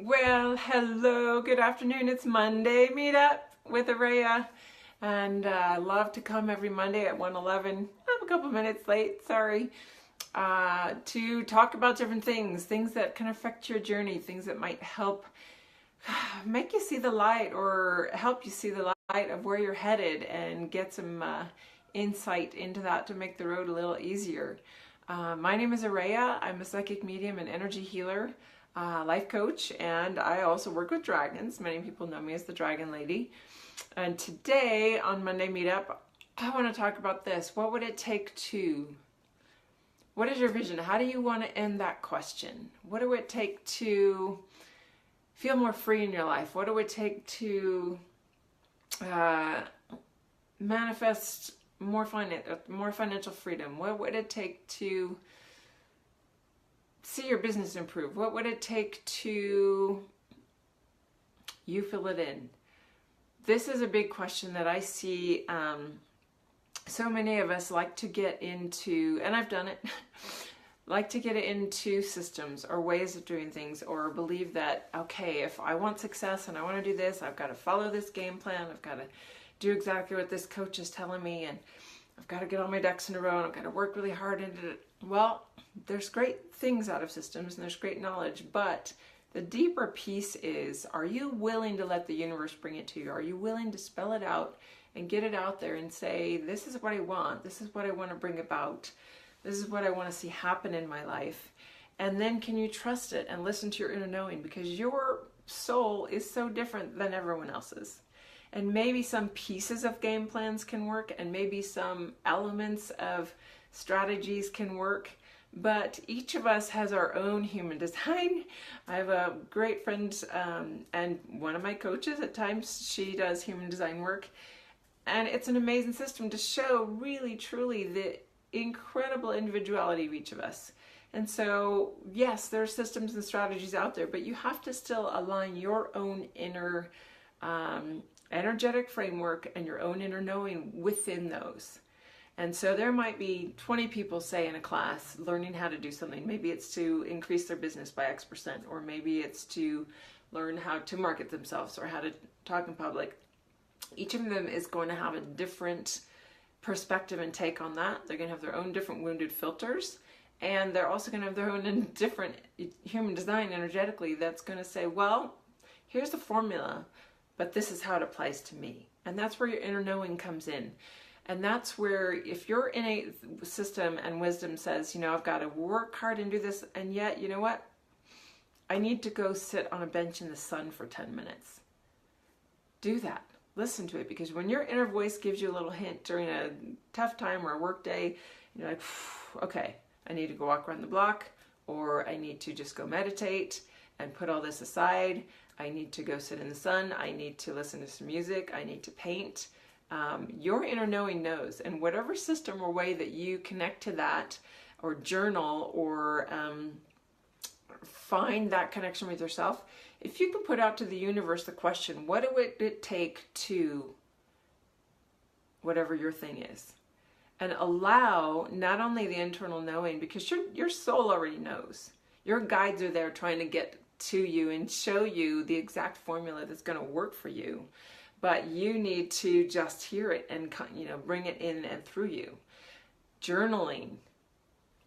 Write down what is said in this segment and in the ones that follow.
Well, hello, good afternoon. It's Monday Meetup with Araya, and I love to come every Monday at 1:11. I'm a couple minutes late, sorry, to talk about different things that can affect your journey, things that might help make you see the light or help you see the light of where you're headed and get some insight into that to make the road a little easier. My name is Araya. I'm a psychic medium and energy healer, life coach, and I also work with dragons. Many people know me as the Dragon Lady. And today on Monday Meetup, I want to talk about this. What would it take to? What is your vision? How do you want to end that question? What do it take to feel more free in your life? What do it take to manifest more financial freedom? What would it take to see your business improve? What would it take to you fill it in? This is a big question that I see so many of us like to get into, and I've done it, like to get into systems or ways of doing things, or believe that, okay, if I want success and I want to do this, I've got to follow this game plan, I've got to do exactly what this coach is telling me, and I've got to get all my ducks in a row, and I've got to work really hard into it. Well, there's great things out of systems and there's great knowledge, but the deeper piece is, are you willing to let the universe bring it to you? Are you willing to spell it out and get it out there and say, this is what I want, this is what I want to bring about, this is what I want to see happen in my life? And then can you trust it and listen to your inner knowing? Because your soul is so different than everyone else's. And maybe some pieces of game plans can work, and maybe some elements of strategies can work, but each of us has our own human design. I have a great friend and one of my coaches, at times she does human design work, and it's an amazing system to show really truly the incredible individuality of each of us. And so yes, there are systems and strategies out there, but you have to still align your own inner energetic framework and your own inner knowing within those. And so there might be 20 people, say, in a class learning how to do something. Maybe it's to increase their business by X%, or maybe it's to learn how to market themselves or how to talk in public. Each of them is going to have a different perspective and take on that. They're going to have their own different wounded filters, and they're also going to have their own different human design energetically that's going to say, well, here's the formula, but this is how it applies to me. And that's where your inner knowing comes in. And that's where, if your innate system and wisdom says, you know, I've got to work hard and do this, and yet, you know what? I need to go sit on a bench in the sun for 10 minutes. Do that. Listen to it, because when your inner voice gives you a little hint during a tough time or a work day, you're like, okay, I need to go walk around the block, or I need to just go meditate and put all this aside. I need to go sit in the sun. I need to listen to some music. I need to paint. Your inner knowing knows, and whatever system or way that you connect to that, or journal, or find that connection with yourself, if you can put out to the universe the question, what would it take to whatever your thing is, and allow not only the internal knowing, because your soul already knows. Your guides are there trying to get to you and show you the exact formula that's going to work for you. But you need to just hear it and, you know, bring it in and through you. Journaling,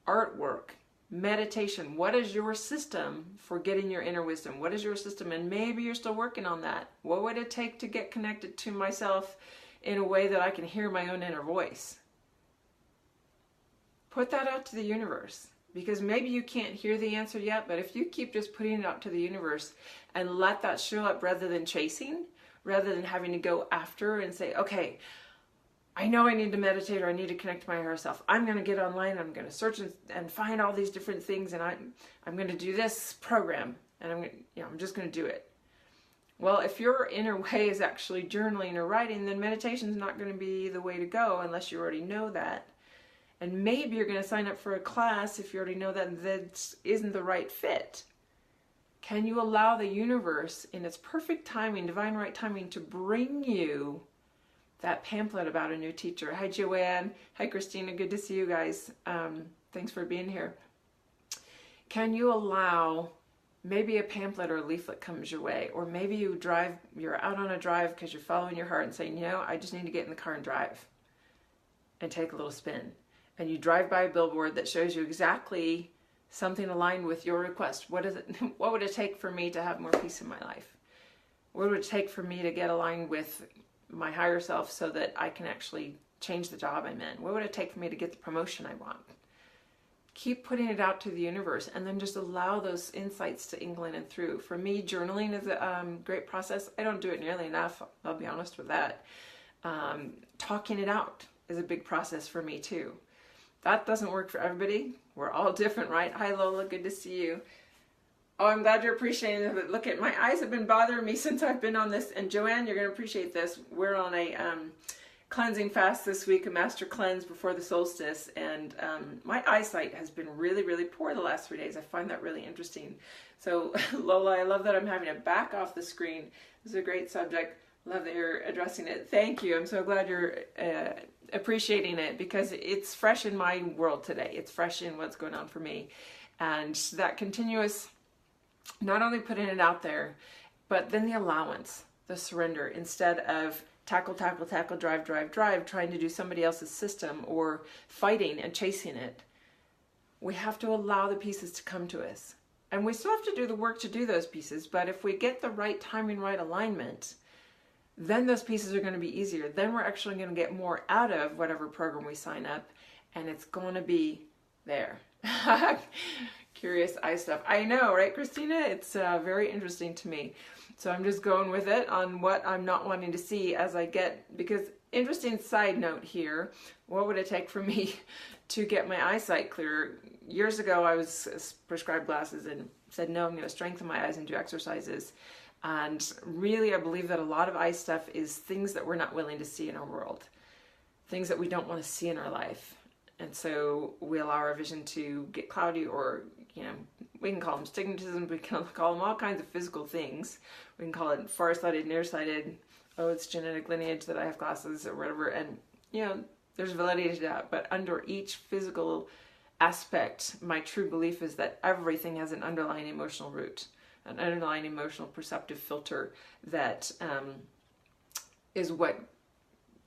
artwork, meditation. What is your system for getting your inner wisdom? What is your system? And maybe you're still working on that. What would it take to get connected to myself in a way that I can hear my own inner voice? Put that out to the universe. Because maybe you can't hear the answer yet, but if you keep just putting it out to the universe and let that show up rather than chasing, rather than having to go after and say, okay, I know I need to meditate, or I need to connect to my higher self. I'm going to get online, I'm going to search and find all these different things, and I'm going to do this program, and I'm just going to do it. Well, if your inner way is actually journaling or writing, then meditation is not going to be the way to go unless you already know that. And maybe you're going to sign up for a class if you already know that isn't the right fit. Can you allow the universe, in its perfect timing, divine right timing, to bring you that pamphlet about a new teacher? Hi, Joanne. Hi, Christina. Good to see you guys. Thanks for being here. Can you allow maybe a pamphlet or a leaflet comes your way, or maybe you're out on a drive because you're following your heart and saying, I just need to get in the car and drive and take a little spin. And you drive by a billboard that shows you exactly something aligned with your request. What would it take for me to have more peace in my life? What would it take for me to get aligned with my higher self so that I can actually change the job I'm in? What would it take for me to get the promotion I want? Keep putting it out to the universe, and then just allow those insights to ingle in and through. For me, journaling is a great process. I don't do it nearly enough, I'll be honest with that. Talking it out is a big process for me too. That doesn't work for everybody. We're all different, right? Hi Lola, good to see you. Oh, I'm glad you're appreciating it. Look at my eyes have been bothering me since I've been on this. And Joanne, you're going to appreciate this. We're on a cleansing fast this week, a master cleanse before the solstice. And my eyesight has been really, really poor the last 3 days. I find that really interesting. So Lola, I love that I'm having to back off the screen. This is a great subject. Love that you're addressing it. Thank you. I'm so glad you're appreciating it, because it's fresh in my world today. It's fresh in what's going on for me. And that continuous, not only putting it out there, but then the allowance, the surrender, instead of tackle, drive, trying to do somebody else's system or fighting and chasing it. We have to allow the pieces to come to us. And we still have to do the work to do those pieces, but if we get the right timing, right alignment, then those pieces are going to be easier. Then we're actually going to get more out of whatever program we sign up, and it's going to be there. Curious eye stuff. I know, right, Christina? It's very interesting to me. So I'm just going with it on what I'm not wanting to see as I get, because interesting side note here, what would it take for me to get my eyesight clearer? Years ago, I was prescribed glasses and said, no, I'm going to strengthen my eyes and do exercises. And really, I believe that a lot of eye stuff is things that we're not willing to see in our world, things that we don't want to see in our life. And so we allow our vision to get cloudy, or, we can call them stigmatism, we can call them all kinds of physical things. We can call it farsighted, nearsighted, oh, it's genetic lineage that I have glasses or whatever. And, there's validity to that. But under each physical aspect, my true belief is that everything has an underlying emotional root, an underlying emotional perceptive filter that is what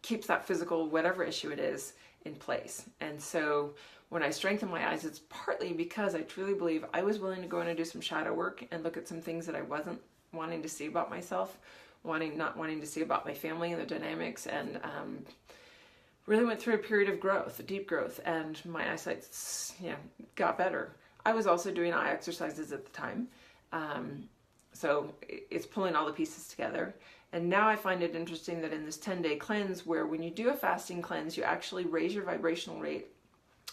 keeps that physical, whatever issue it is, in place. And so when I strengthen my eyes, it's partly because I truly believe I was willing to go in and do some shadow work and look at some things that I wasn't wanting to see about myself, not wanting to see about my family and the dynamics, and really went through a period of growth, deep growth, and my eyesight got better. I was also doing eye exercises at the time. So it's pulling all the pieces together. And now I find it interesting that in this 10-day cleanse, where when you do a fasting cleanse, you actually raise your vibrational rate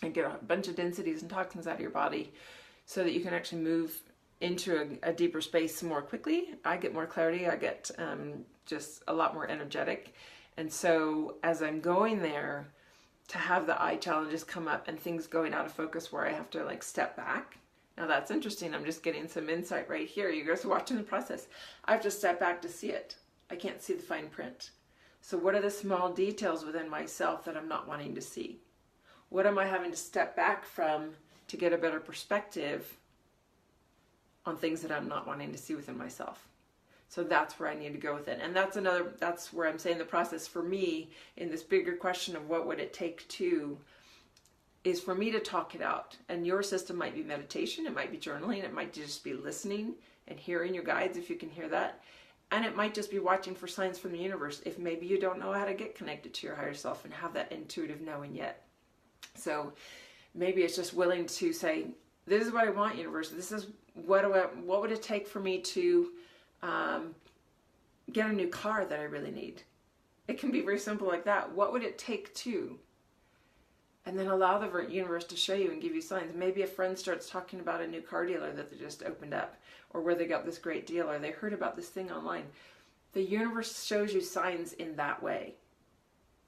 and get a bunch of densities and toxins out of your body so that you can actually move into a deeper space more quickly. I get more clarity. I get just a lot more energetic. And so as I'm going there, to have the eye challenges come up and things going out of focus where I have to step back. Now that's interesting. I'm just getting some insight right here. You guys are watching the process. I have to step back to see it. I can't see the fine print. So what are the small details within myself that I'm not wanting to see? What am I having to step back from to get a better perspective on things that I'm not wanting to see within myself? So that's where I need to go with it. And that's where I'm saying the process for me in this bigger question of what would it take to, is for me to talk it out. And your system might be meditation, it might be journaling, it might just be listening and hearing your guides if you can hear that. And it might just be watching for signs from the universe if maybe you don't know how to get connected to your higher self and have that intuitive knowing yet. So maybe it's just willing to say, this is what I want, universe. This is what would it take for me to get a new car that I really need? It can be very simple like that. What would it take to? And then allow the universe to show you and give you signs. Maybe a friend starts talking about a new car dealer that they just opened up, or where they got this great deal, or they heard about this thing online. The universe shows you signs in that way.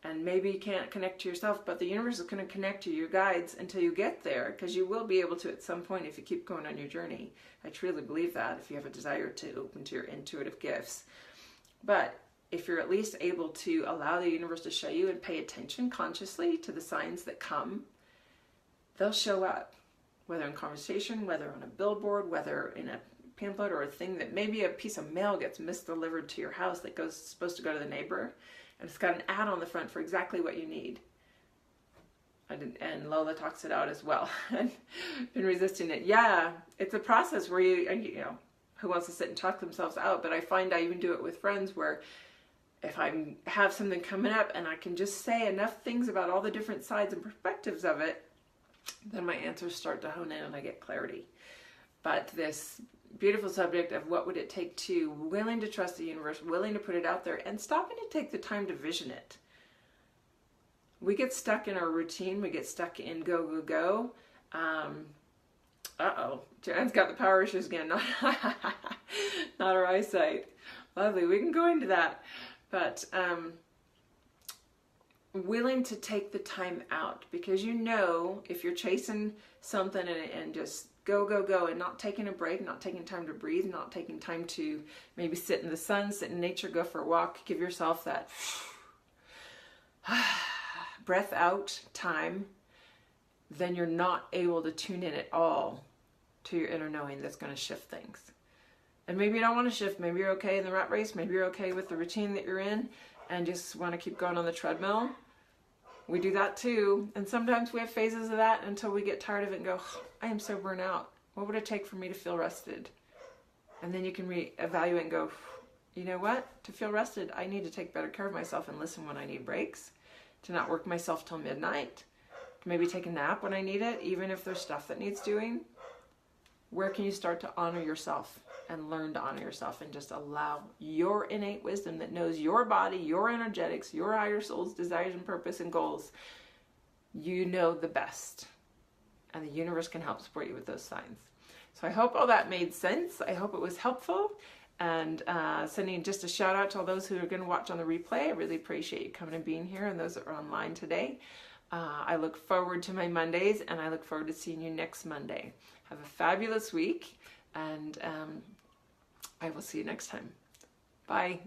And maybe you can't connect to yourself, but the universe is going to connect to your guides until you get there, because you will be able to at some point if you keep going on your journey. I truly believe that, if you have a desire to open to your intuitive gifts. But if you're at least able to allow the universe to show you and pay attention consciously to the signs that come, they'll show up, whether in conversation, whether on a billboard, whether in a pamphlet or a thing that maybe a piece of mail gets misdelivered to your house that goes supposed to go to the neighbor, and it's got an ad on the front for exactly what you need. And Lola talks it out as well. And been resisting it. Yeah, it's a process where you know, who wants to sit and talk themselves out? But I find I even do it with friends where if I have something coming up and I can just say enough things about all the different sides and perspectives of it, then my answers start to hone in and I get clarity. But this beautiful subject of what would it take to willing to trust the universe, willing to put it out there, and stopping to take the time to vision it. We get stuck in our routine. We get stuck in go, go, go. Uh-oh. Joanne's got the power issues again. Not our eyesight. Lovely. We can go into that. But willing to take the time out. Because you know, if you're chasing something and just go, go, go, and not taking a break, not taking time to breathe, not taking time to maybe sit in the sun, sit in nature, go for a walk, give yourself that breath out time, then you're not able to tune in at all to your inner knowing that's going to shift things. And maybe you don't want to shift. Maybe you're okay in the rat race. Maybe you're okay with the routine that you're in and just want to keep going on the treadmill. We do that too. And sometimes we have phases of that until we get tired of it and go, oh, I am so burnt out. What would it take for me to feel rested? And then you can reevaluate and go, you know what? To feel rested, I need to take better care of myself and listen when I need breaks. To not work myself till midnight, to maybe take a nap when I need it, even if there's stuff that needs doing. Where can you start to honor yourself and learn to honor yourself and just allow your innate wisdom that knows your body, your energetics, your higher soul's desires and purpose and goals? You know the best, and the universe can help support you with those signs. So I hope all that made sense. I hope it was helpful. And sending just a shout out to all those who are going to watch on the replay. I really appreciate you coming and being here, and those that are online today. I look forward to my Mondays, and I look forward to seeing you next Monday. Have a fabulous week, and I will see you next time. Bye.